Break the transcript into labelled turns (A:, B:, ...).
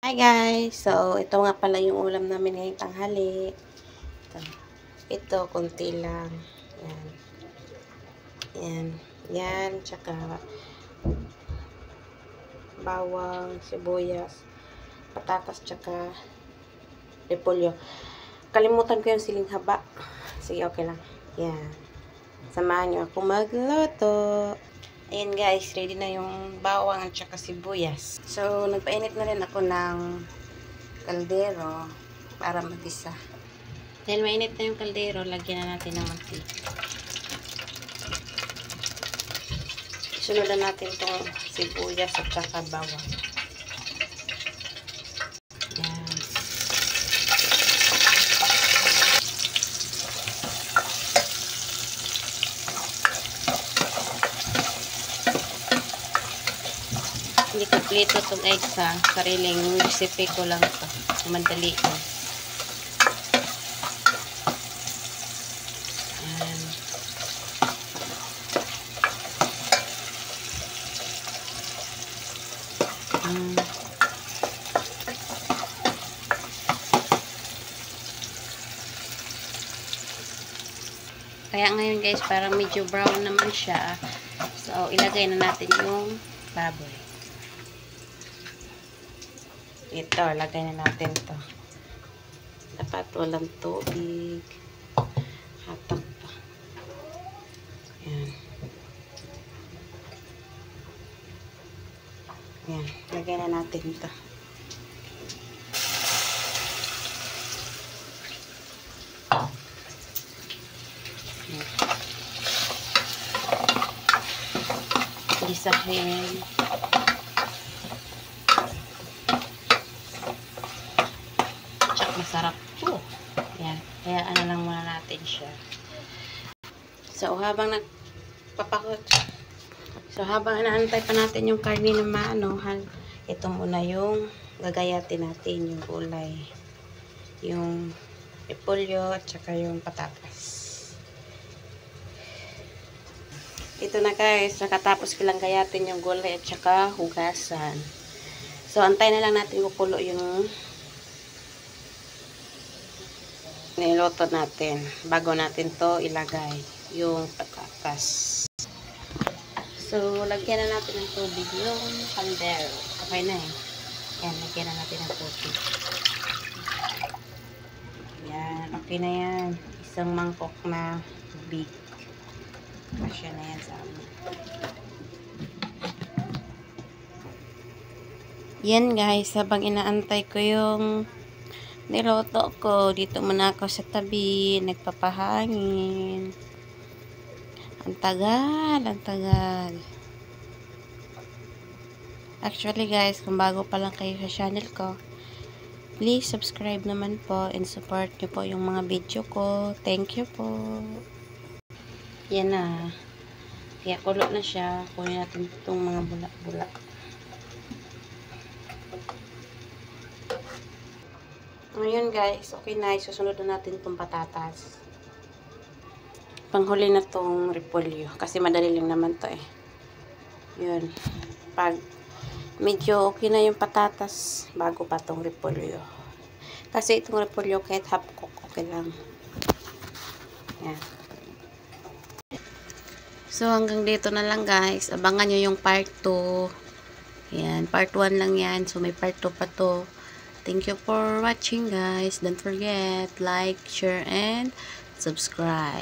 A: Hi guys! So, ito nga pala yung ulam namin ngayong tanghali. Ito, konti lang. Yan. Yan. Yan. Tsaka bawang, sibuyas, patatas, tsaka repolyo. Kalimutan ko yung siling haba. Sige, okay lang. Yan. Samahan nyo ako magluto. Ayan guys, ready na yung bawang at tsaka sibuyas. So, nagpainit na rin ako ng kaldero para magisa. Dahil mainit na yung kaldero, lagyan na natin ng mantika. Sunod na natin itong sibuyas at saka bawang. Yan. Hindi kompleto ito guys sa sariling recipe ko lang ito. Madali ko. Yan. Kaya ngayon guys, parang medyo brown naman siya. So, ilagay na natin yung baboy. Ito, lagay na natin ito. Dapat walang tubig. Hatak pa. Yan. Yan. Lagay na natin ito. Gisahin. Tsak masarap po. Yan. Kaya ano lang muna natin siya. So, habang inaantay pa natin yung karne na maanuhan, ito muna yung gagayatin natin, yung gulay. Yung repolyo at saka yung patatas. Ito na guys, nakatapos ko lang gayatin yung gulay at saka hugasan. So, antay na lang natin kukulo yung niluto natin bago natin to ilagay yung patatas. So, lagyan na natin ng tubig yung kaldero. Okay na eh. Yan, lagyan na natin ng tubig. Yan, okay na yan. Isang mangkok na big. Kasya na yan sa amin. Yan guys, habang inaantay ko yung niluto ko, dito muna ako sa tabi, nagpapahangin. Ang tagal, ang tagal. Actually guys, kung bago pa lang kayo sa channel ko, please subscribe naman po and support nyo po yung mga video ko. Thank you po. Yan na. Kaya kulo na siya. Kunin natin itong mga bulak-bulak. Ngayon guys, okay na. Susunod na natin itong patatas. Panghuli na itong repolyo. Kasi madali lang naman to eh. Yun. Pag medyo okay na yung patatas, bago pa itong repolyo. Kasi itong repolyo kahit half cook, okay lang. Yan. So, hanggang dito na lang guys. Abangan nyo yung part 2. Yan. Part 1 lang yan. So, may part 2 pa to. Thank you for watching guys. Don't forget, like, share, and subscribe.